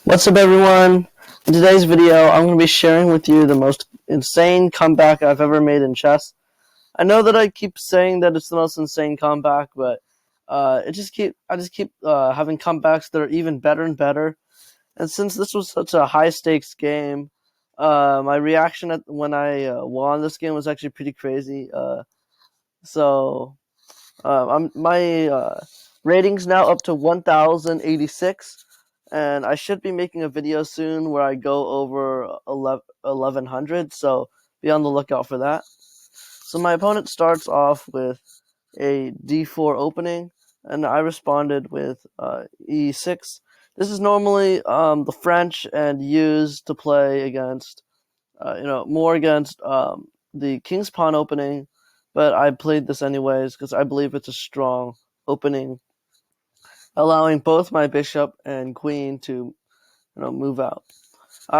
What's up, everyone? In today's video, I'm going to be sharing with you the most insane comeback I've ever made in chess. I know that I keep saying that it's the most insane comeback, but I just keep having comebacks that are even better and better. And since this was such a high stakes game, my reaction when I won this game was actually pretty crazy. My rating's now up to 1,086. And I should be making a video soon where I go over 1100, so be on the lookout for that. So my opponent starts off with a d4 opening, and I responded with e6. This is normally the French and used to play against, more against the king's pawn opening, but I played this anyways because I believe it's a strong opening, allowing both my bishop and queen to move out.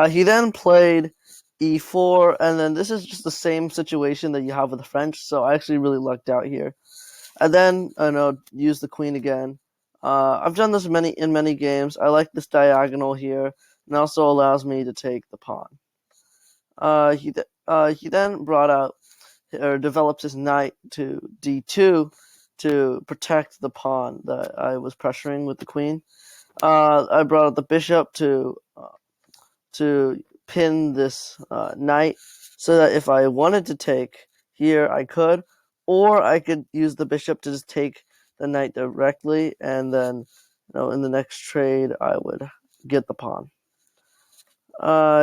He then played e4, and then this is just the same situation that you have with the French, so I actually really lucked out here. I then used the queen again. I've done this in many games. I like this diagonal here, and also allows me to take the pawn. He then brought out or developed his knight to d2 to protect the pawn that I was pressuring with the queen. I brought out the bishop to pin this knight so that if I wanted to take here, I could, or I could use the bishop to just take the knight directly, and then in the next trade I would get the pawn.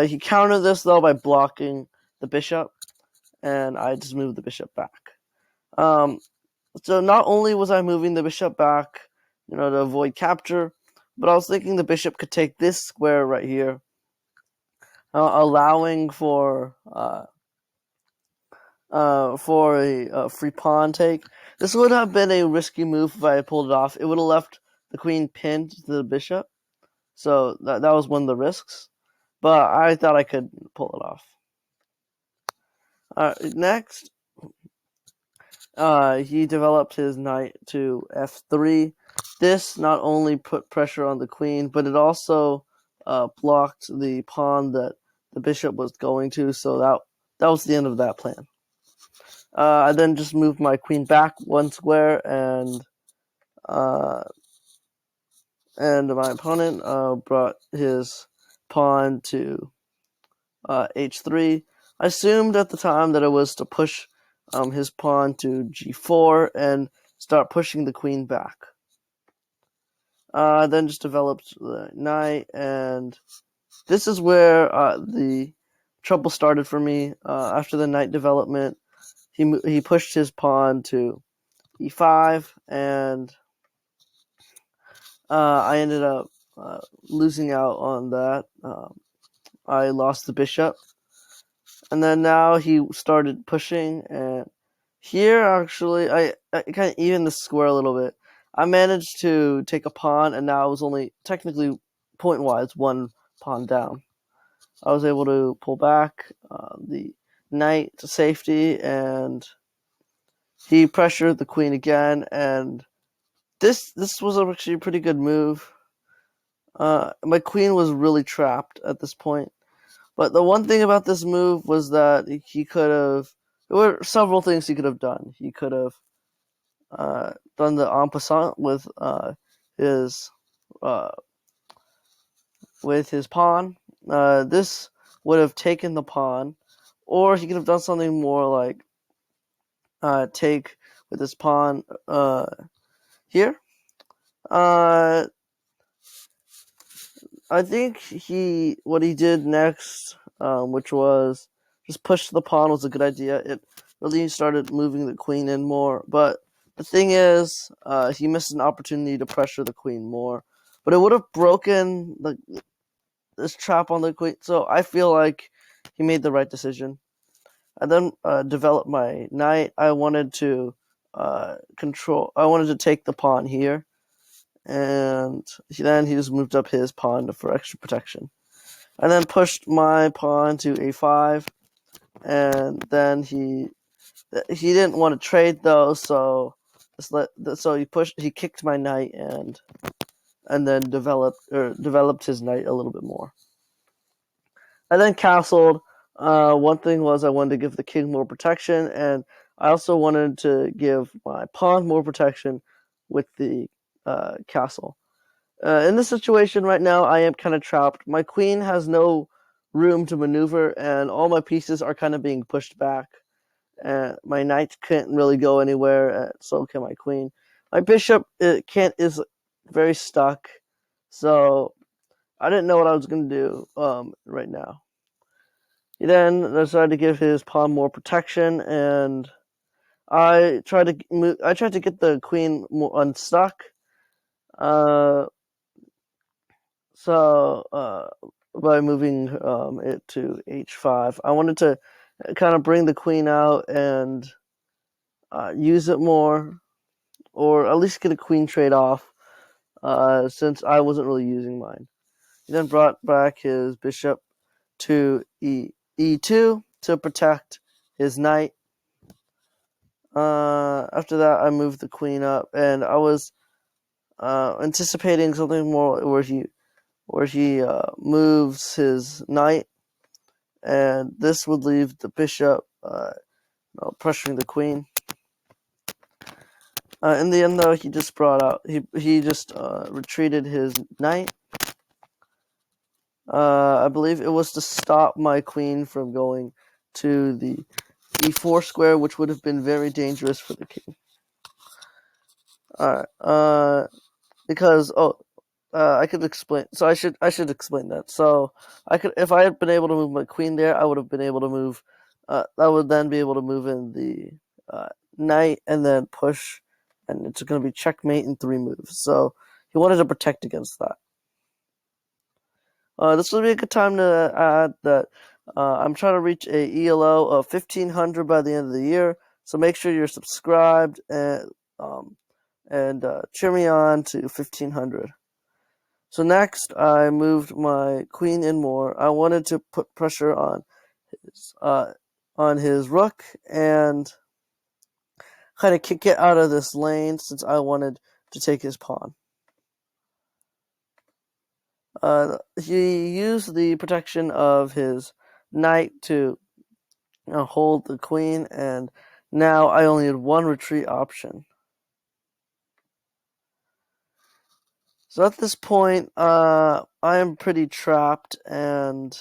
He countered this though by blocking the bishop, and I just moved the bishop back. So not only was I moving the bishop back, to avoid capture, but I was thinking the bishop could take this square right here, allowing for a free pawn take. This would have been a risky move if I had pulled it off. It would have left the queen pinned to the bishop, so that was one of the risks. But I thought I could pull it off. Next, he developed his knight to f3. This not only put pressure on the queen, but it also blocked the pawn that the bishop was going to, so that was the end of that plan. I then just moved my queen back one square, and my opponent brought his pawn to h3. I assumed at the time that it was to push his pawn to g4 and start pushing the queen back. Then just developed the knight, and this is where the trouble started for me. After the knight development, he pushed his pawn to e5, and I ended up losing out on that. I lost the bishop, and then now he started pushing, and here actually I kind of evened the square a little bit. I managed to take a pawn, and now I was only technically point-wise one pawn down. I was able to pull back the knight to safety, and he pressured the queen again, and this was actually a pretty good move. My queen was really trapped at this point. But the one thing about this move was that he could have... There were several things he could have done. He could have done the en passant with his pawn. This would have taken the pawn, or he could have done something more like take with his pawn here. I think what he did next, which was just push the pawn, was a good idea. It really started moving the queen in more, but the thing is, he missed an opportunity to pressure the queen more. But it would have broken this trap on the queen, so I feel like he made the right decision. I then developed my knight. I wanted to take the pawn here, and then he just moved up his pawn for extra protection. I then pushed my pawn to a5, and then he didn't want to trade though, so he kicked my knight, and and then developed his knight a little bit more. I then castled. One thing was I wanted to give the king more protection, and I also wanted to give my pawn more protection with the castle. In this situation right now, I am kind of trapped. My queen has no room to maneuver, and all my pieces are kind of being pushed back. My knight can't really go anywhere, so can my queen. My bishop is very stuck, so I didn't know what I was going to do right now. He then decided to give his pawn more protection, and I tried to get the queen unstuck. By moving it to h5, I wanted to kind of bring the queen out and use it more, or at least get a queen trade off, since I wasn't really using mine. He then brought back his bishop to e2 to protect his knight. After that, I moved the queen up, and I was anticipating something more where he moves his knight, and this would leave the bishop pressuring the queen. In the end, though, he just retreated his knight. I believe it was to stop my queen from going to the e4 square, which would have been very dangerous for the king. Alright, because I could explain. So I should explain that. So if I had been able to move my queen there, I would have been able to move. I would then be able to move in the knight and then push, and it's going to be checkmate in 3 moves. So he wanted to protect against that. This would be a good time to add that I'm trying to reach a ELO of 1500 by the end of the year. So make sure you're subscribed and cheer me on to 1500. So next, I moved my queen in more. I wanted to put pressure on his rook and kind of kick it out of this lane, since I wanted to take his pawn. He used the protection of his knight to hold the queen, and now I only had one retreat option. So at this point, I am pretty trapped, and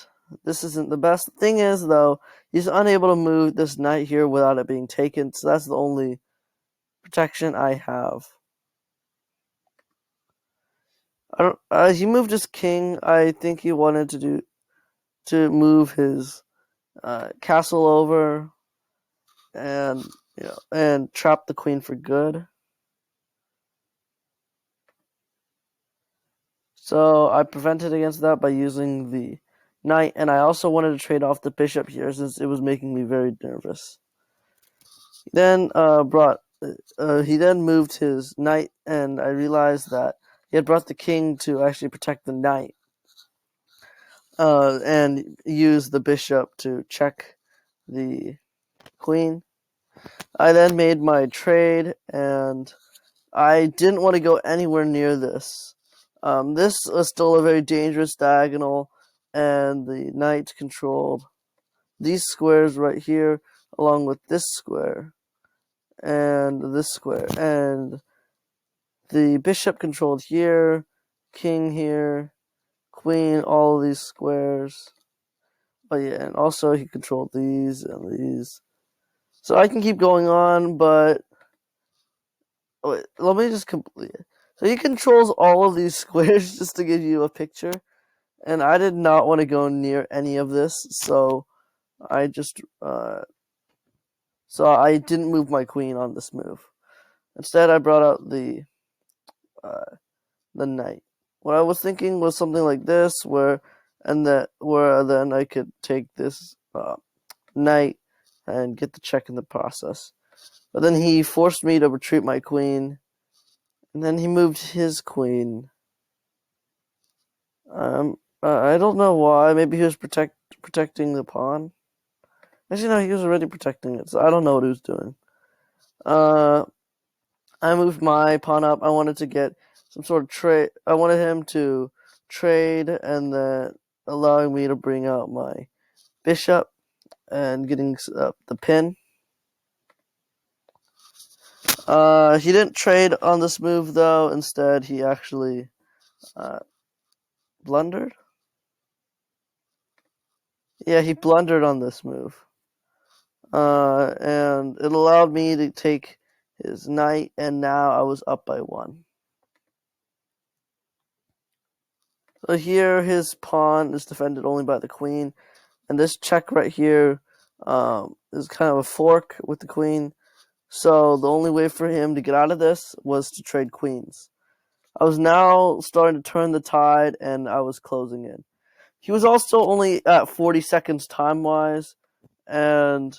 this isn't the best. The thing is, though, he's unable to move this knight here without it being taken, so that's the only protection I have. He moved his king. I think he wanted to move his castle over and trap the queen for good. So I prevented against that by using the knight, and I also wanted to trade off the bishop here since it was making me very nervous. He then he then moved his knight, and I realized that he had brought the king to actually protect the knight, and use the bishop to check the queen. I then made my trade, and I didn't want to go anywhere near this. This was still a very dangerous diagonal, and the knight controlled these squares right here, along with this square, and this square, and the bishop controlled here, king here, queen, all of these squares. Oh yeah, and also he controlled these and these. So I can keep going on, but wait, let me just complete it. So he controls all of these squares, just to give you a picture. And I did not want to go near any of this, so I just so I didn't move my queen on this move. Instead, I brought out the knight. What I was thinking was something like this, where then I could take this knight and get the check in the process. But then he forced me to retreat my queen, and then he moved his queen. I don't know why. Maybe he was protecting the pawn. Actually, no, he was already protecting it, so I don't know what he was doing. I moved my pawn up. I wanted to get some sort of trade. I wanted him to trade and then allowing me to bring out my bishop and getting the pin. He didn't trade on this move though. Instead, he actually blundered. Yeah, he blundered on this move. And it allowed me to take his knight, and now I was up by 1. So here his pawn is defended only by the queen, and this check right here is kind of a fork with the queen. So the only way for him to get out of this was to trade queens. I was now starting to turn the tide, and I was closing in. He was also only at 40 seconds time-wise, and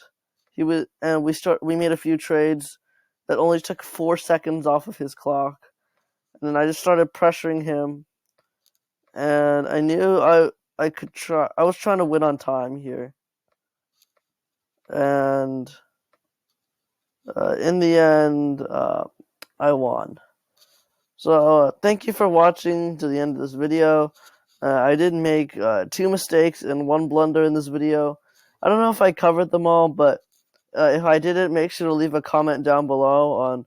we made a few trades that only took 4 seconds off of his clock. And then I just started pressuring him, and I knew I could try. I was trying to win on time here, and in the end, I won. So thank you for watching to the end of this video. I did make 2 mistakes and 1 blunder in this video. I don't know if I covered them all, but if I didn't, make sure to leave a comment down below on